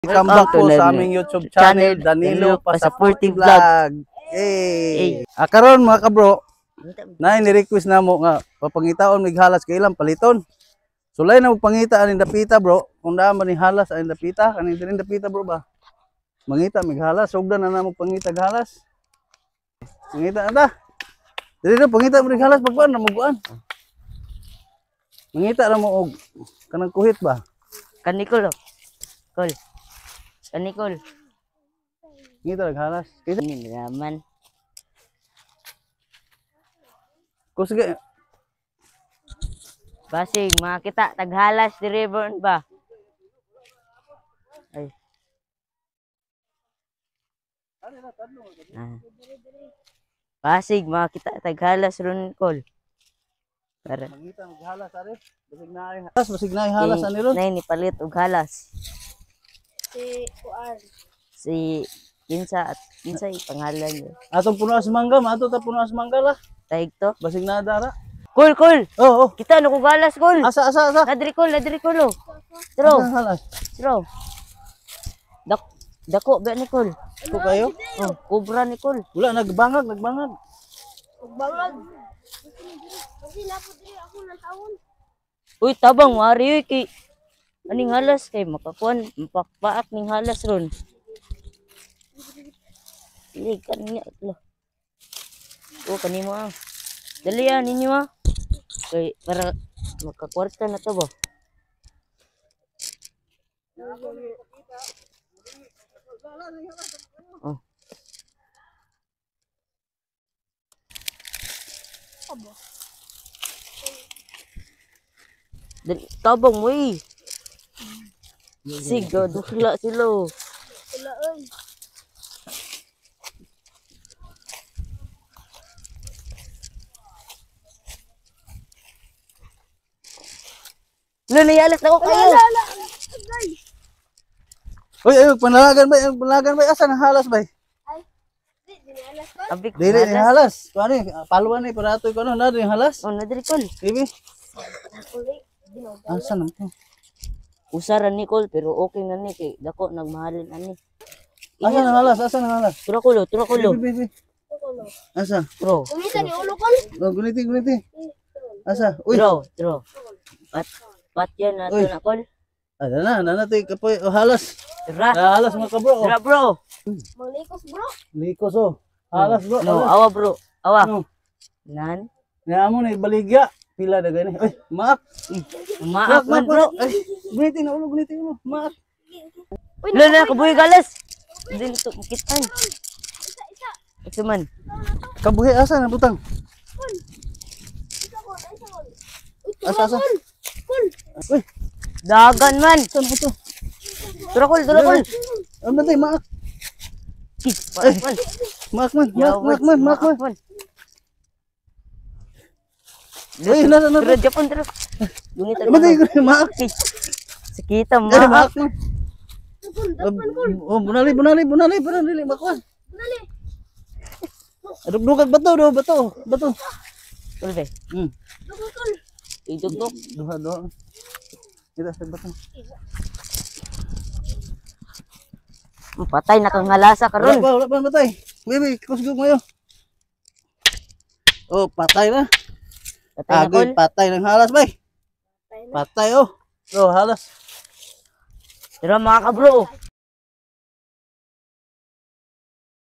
Welcome back po sa aming YouTube channel, Danilo Pasaporte Vlog. Hey. Karon mga kabro, na ni-request na mo nga papangitaon mig halas kay ilang paliton. Sulay na magpangita aning dapita bro. Kung daan man ni halas aning dapita, kaning din dapita bro ba. Mangita mig halas, sugdan na namo pangita halas. Mangita na ta. Dili na pangita mig halas pagkuan na muguan. Mangita ra mo og kanang kuhit ba? Kanikol. Kol. Kanikol. Ngita naghalas. Kaysa Ini naman. kusige Basig, makita taghalas di ribbon ba? Ay. Basig, makita taghalas ron kol. Para mangita maghalas are. Basig na halas ani ron. nay ni palit og halas. Si Kuan. Si Kinsay pangalan niya. Atong puno sa mangga, ato ta puno sa mangga la. Taig to. Basig na dara. Kol, kol. Oh, oh. Kita ano kog halas kol. Asa. Ladri kol oh. Tro. Asa halas. Tro. Dako ba ni kol? Ko kayo? Oh, kubra ni kol. Wala nagbangag. Ugbangag. Kasi lapod diri ako ng taon. Uy, tabang wari kay aning halas kay makakuan mapakpaak ning halas ron. Dili kaniya lo. O kanimo ah. Dali ninyo ah. Kay para makakwarta na to ba. Oh. Dali tabang mo eh. Siga, dukla sila. Wala oy. Lalayalas na ko kayo. Wala. Uy, panalagan ba? Asa nang halas ba? Ay. Di dinalas ko. Abik Dili ni halas. Kuan ni paluan ni para atoy kuno na ni halas. Oh, nadiri kol. Bibi. Uli. Dinog. Asa nang to? Usaran ni kol pero okay na ni kay dako nagmahalin ani. Asa nang halas? Tura kulo. Bibi. Asa? Bro. Kumita ni ulo kol. Oh, guniti. Asa? Uy. Bro. Pat yan na Uy. to na kol. Ana tay kapoy halas. Tura. Halas mga kabro. Tura bro. Manglikos bro. Likos oh. Halas bro. No, halas. awa bro. Awa. No. Nan. Nga mo ni baligya. Pila na gani. Uy, maak. Maak man bro. Ay, guniti na ulo. Maak. Lala kabuhi galas. Din to kitan. Isa man. Kabuhi asa na butang. Asa. Uy, Dagan man. saan mo to? Tura kol. Ano tay maak? Man. Maak man. Uy, Tura Japon tura. Gunit Ano tay maak? Sakita Ay, maak. maak man. Oh, bunali makuan. Dali. Dugdugag bato. Kol be. Dugol kol. Idugtog. Duha. Kita sa bato. Patay na kang ngalasa karon. Wala pa matay. Baby, kusgog mo yo. Oh, patay na. Patay na kol. Patay ng halas, bay. Patay oh. Oh, halas. Tura mga kabro.